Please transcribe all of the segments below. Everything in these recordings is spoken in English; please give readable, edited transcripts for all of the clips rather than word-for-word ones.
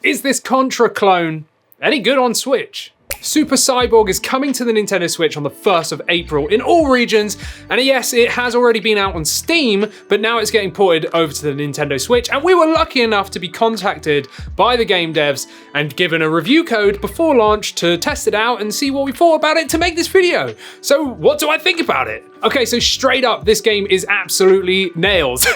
Is this Contra clone any good on Switch? Super Cyborg is coming to the Nintendo Switch on the 1st of April in all regions, and yes, it has already been out on Steam, but now it's getting ported over to the Nintendo Switch, and we were lucky enough to be contacted by the game devs and given a review code before launch to test it out and see what we thought about it to make this video. So what do I think about it? Okay, so straight up, this game is absolutely nails.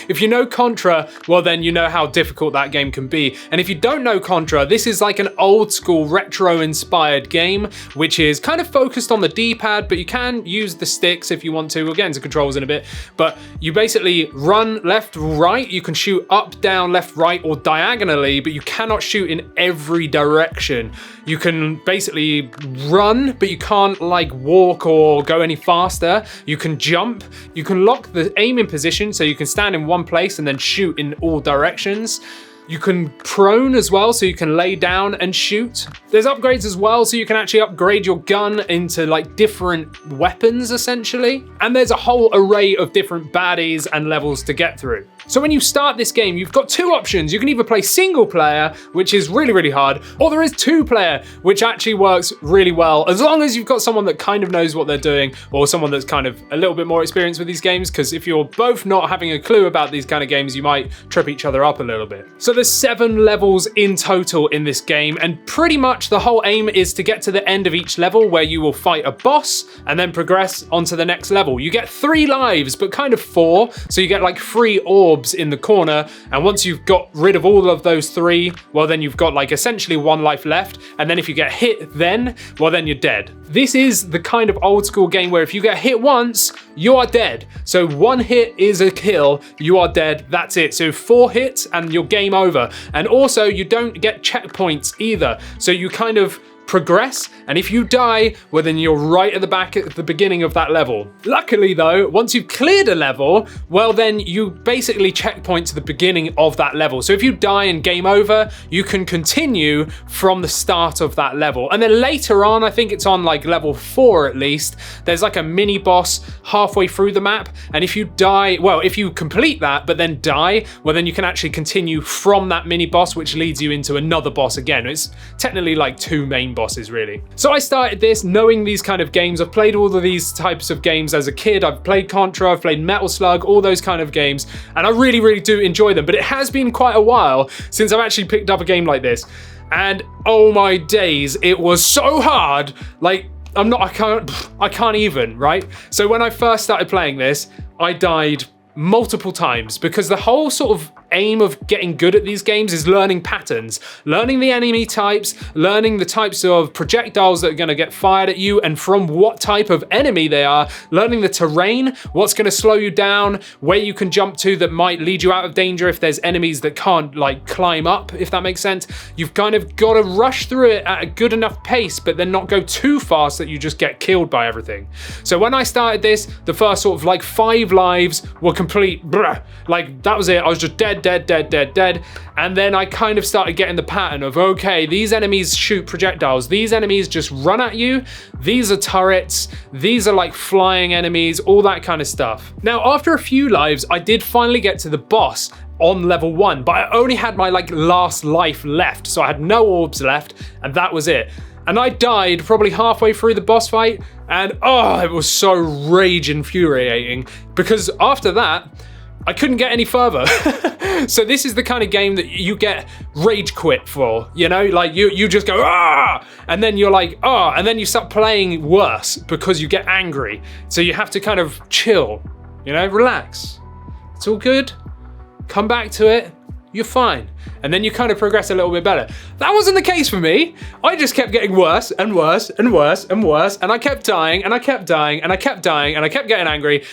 If you know Contra, well then you know how difficult that game can be. And if you don't know Contra, this is like an old school retro inspired game, which is kind of focused on the D-pad, but you can use the sticks if you want to. We'll get into controls in a bit, but you basically run left, right. You can shoot up, down, left, right, or diagonally, but you cannot shoot in every direction. You can basically run, but you can't like walk or go any faster. You can jump, you can lock the aiming position so you can stand in one place and then shoot in all directions. You can prone as well, so you can lay down and shoot. There's upgrades as well, so you can actually upgrade your gun into like different weapons essentially. And there's a whole array of different baddies and levels to get through. So when you start this game, you've got two options. You can either play single player, which is really, really hard, or there is two player, which actually works really well, as long as you've got someone that kind of knows what they're doing, or someone that's kind of a little bit more experienced with these games, because if you're both not having a clue about these kind of games, you might trip each other up a little bit. So there's 7 levels in total in this game, and pretty much the whole aim is to get to the end of each level where you will fight a boss and then progress onto the next level. You get 3 lives, but kind of 4, so you get like 3 orbs in the corner, and once you've got rid of all of those 3, well then you've got like essentially 1 life left, and then if you get hit then, well then you're dead. This is the kind of old school game where if you get hit once, you are dead. So 1 hit is a kill, you are dead, that's it. So 4 hits and you're game over. And also you don't get checkpoints either. So you kind of progress, and if you die, well then you're right at the back at the beginning of that level. Luckily though, once you've cleared a level, well then you basically checkpoint to the beginning of that level. So if you die and game over, you can continue from the start of that level. And then later on, I think it's on like level 4 at least, there's like a mini boss halfway through the map, and if you die, well if you complete that but then die, well then you can actually continue from that mini boss, which leads you into another boss again. It's technically like 2 main bosses really. So I started this knowing these kind of games. I've played all of these types of games as a kid. I've played Contra, I've played Metal Slug, all those kind of games, and I really, really do enjoy them. But it has been quite a while since I've actually picked up a game like this. And oh my days, it was so hard. Like, I can't even, right? So when I first started playing this, I died multiple times because the whole sort of aim of getting good at these games is learning patterns, learning the enemy types, learning the types of projectiles that are going to get fired at you and from what type of enemy they are, learning the terrain, what's going to slow you down, where you can jump to that might lead you out of danger if there's enemies that can't like climb up, if that makes sense. You've kind of got to rush through it at a good enough pace, but then not go too fast that you just get killed by everything. So when I started this, the first sort of like 5 lives were complete bruh. Like that was it. I was just dead. And then I kind of started getting the pattern of, okay, these enemies shoot projectiles. These enemies just run at you. These are turrets. These are like flying enemies, all that kind of stuff. Now, after a few lives, I did finally get to the boss on level 1, but I only had my like last life left. So I had no orbs left and that was it. And I died probably halfway through the boss fight, and oh, it was so rage infuriating because after that, I couldn't get any further. So this is the kind of game that you get rage quit for, you know? Like you just go, ah! And then you're like, ah! And then you start playing worse because you get angry. So you have to kind of chill, you know, relax. It's all good. Come back to it. You're fine. And then you kind of progress a little bit better. That wasn't the case for me. I just kept getting worse and worse and worse and worse. And I kept dying and I kept dying and I kept dying and I kept getting angry.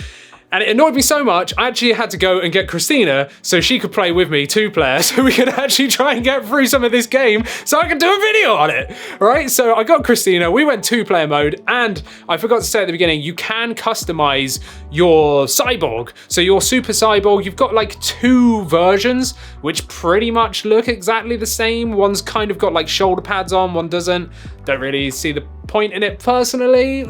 And it annoyed me so much, I actually had to go and get Christina so she could play with me 2-player so we could actually try and get through some of this game so I could do a video on it, right? So I got Christina, we went 2-player mode, and I forgot to say at the beginning, you can customize your Cyborg. So your Super Cyborg, you've got like 2 versions, which pretty much look exactly the same. One's kind of got like shoulder pads on, one doesn't. Don't really see the point in it personally.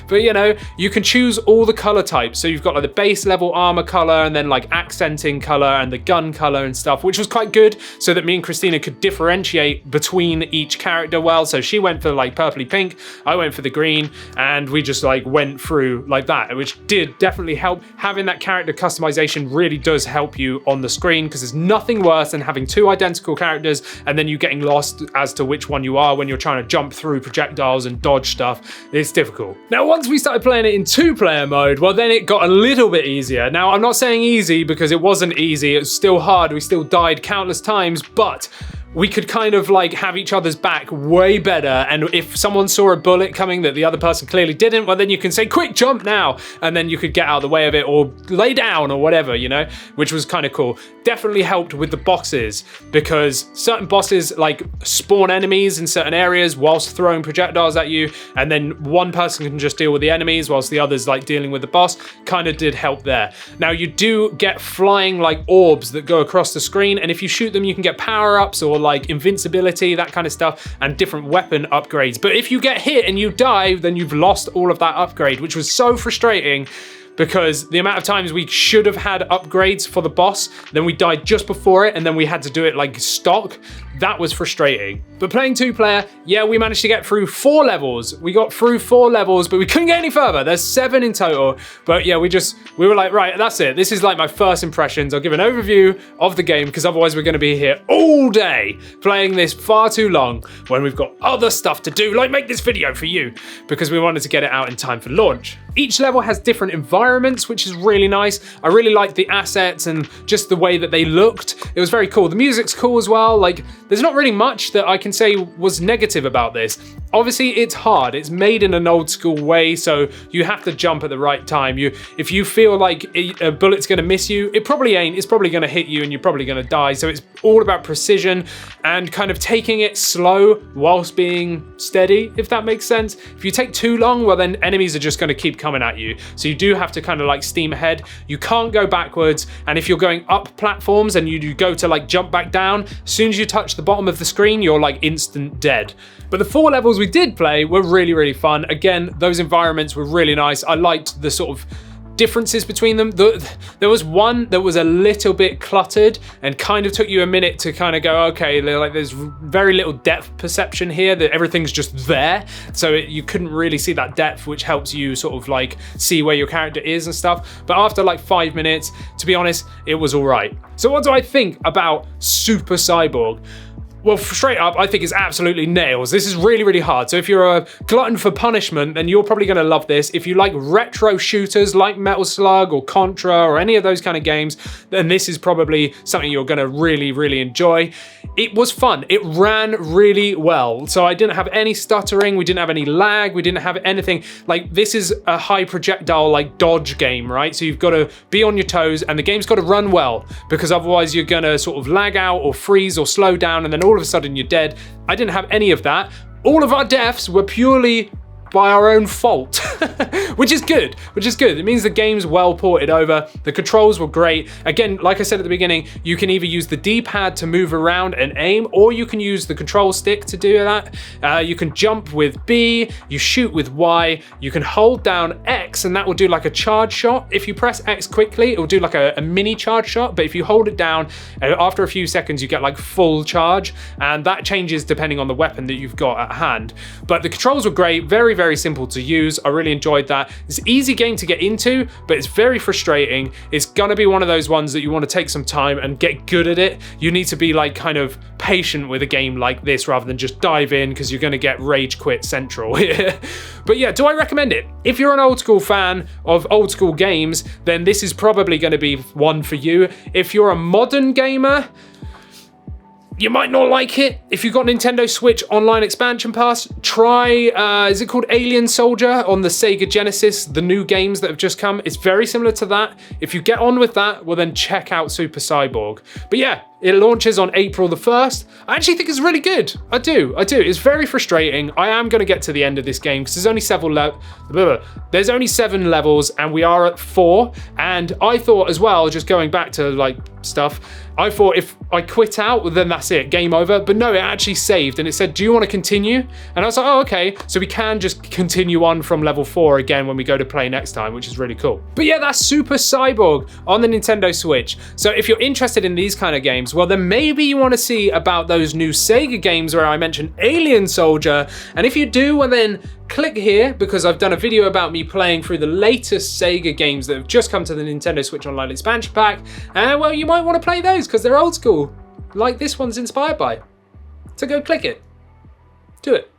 But you know, you can choose all the color types. So you've got like the base level armor color and then like accenting color and the gun color and stuff, which was quite good so that me and Christina could differentiate between each character well. So she went for like purpley pink, I went for the green, and we just like went through like that, which did definitely help. Having that character customization really does help you on the screen, because there's nothing worse than having two identical characters and then you getting lost as to which one you are when you're trying to jump through projectiles and dodge stuff. It's difficult. Now, once we started playing it in 2-player mode, well, then it got a little bit easier. Now, I'm not saying easy because it wasn't easy. It was still hard. We still died countless times, but we could kind of like have each other's back way better. And if someone saw a bullet coming that the other person clearly didn't, well, then you can say, quick, jump now. And then you could get out of the way of it or lay down or whatever, you know, which was kind of cool. Definitely helped with the bosses, because certain bosses like spawn enemies in certain areas whilst throwing projectiles at you. And then one person can just deal with the enemies whilst the other's like dealing with the boss. Kind of did help there. Now you do get flying like orbs that go across the screen. And if you shoot them, you can get power-ups or like invincibility, that kind of stuff, and different weapon upgrades. But if you get hit and you die, then you've lost all of that upgrade, which was so frustrating, because the amount of times we should have had upgrades for the boss, then we died just before it, and then we had to do it like stock. That was frustrating. But playing 2-player, yeah, we managed to get through 4 levels. We got through 4 levels, but we couldn't get any further. There's 7 in total. But yeah, we were like, right, that's it. This is like my first impressions. I'll give an overview of the game, because otherwise we're gonna be here all day playing this far too long when we've got other stuff to do, like make this video for you, because we wanted to get it out in time for launch. Each level has different environments, which is really nice. I really liked the assets and just the way that they looked. It was very cool. The music's cool as well. Like, there's not really much that I can say was negative about this. Obviously, it's hard. It's made in an old school way, so you have to jump at the right time. If you feel like a bullet's gonna miss you, it probably ain't. It's probably gonna hit you and you're probably gonna die. So it's all about precision and kind of taking it slow whilst being steady, if that makes sense. If you take too long, well then enemies are just gonna keep coming at you. So you do have to kind of like steam ahead. You can't go backwards. And if you're going up platforms and you go to like jump back down, as soon as you touch the bottom of the screen, you're like instant dead. But the 4 levels we did play were really, really fun. Again, those environments were really nice. I liked the sort of differences between them. There was one that was a little bit cluttered and kind of took you a minute to kind of go, okay, like there's very little depth perception here, that everything's just there. So you couldn't really see that depth, which helps you sort of like see where your character is and stuff. But after like 5 minutes, to be honest, it was all right. So what do I think about Super Cyborg? Well, straight up, I think it's absolutely nails. This is really, really hard. So if you're a glutton for punishment, then you're probably gonna love this. If you like retro shooters like Metal Slug or Contra or any of those kind of games, then this is probably something you're gonna really, really enjoy. It was fun. It ran really well. So I didn't have any stuttering. We didn't have any lag. We didn't have anything. Like, this is a high projectile like dodge game, right? So you've gotta be on your toes and the game's gotta run well, because otherwise you're gonna sort of lag out or freeze or slow down, and then all of a sudden you're dead. I didn't have any of that. All of our deaths were purely by our own fault, which is good. It means the game's well ported over. The controls were great. Again, like I said at the beginning, you can either use the D-pad to move around and aim, or you can use the control stick to do that. You can jump with B, you shoot with Y, you can hold down X and that will do like a charge shot. If you press X quickly, it will do like a mini charge shot, but if you hold it down, after a few seconds, you get like full charge, and that changes depending on the weapon that you've got at hand. But the controls were great, very, very simple to use. I really enjoyed that. It's an easy game to get into, but it's very frustrating. It's gonna be one of those ones that you want to take some time and get good at it. You need to be like kind of patient with a game like this rather than just dive in, because you're gonna get rage quit central. But yeah, do I recommend it? If you're an old school fan of old school games, then this is probably gonna be one for you. If you're a modern gamer, you might not like it. If you've got Nintendo Switch Online Expansion Pass, try, is it called Alien Soldier on the Sega Genesis, the new games that have just come. It's very similar to that. If you get on with that, well then check out Super Cyborg. But yeah, It launches on April the 1st. I actually think it's really good. I do. It's very frustrating. I am going to get to the end of this game because there's only there's only 7 levels and we are at 4. And I thought as well, just going back to like stuff, I thought if I quit out, then that's it, game over. But no, it actually saved and it said, do you want to continue? And I was like, oh, okay. So we can just continue on from level 4 again when we go to play next time, which is really cool. But yeah, that's Super Cyborg on the Nintendo Switch. So if you're interested in these kind of games, well, then maybe you want to see about those new Sega games where I mentioned Alien Soldier. And if you do, well then click here because I've done a video about me playing through the latest Sega games that have just come to the Nintendo Switch Online expansion pack. And well, you might want to play those because they're old school, like this one's inspired by. So go click it. Do it.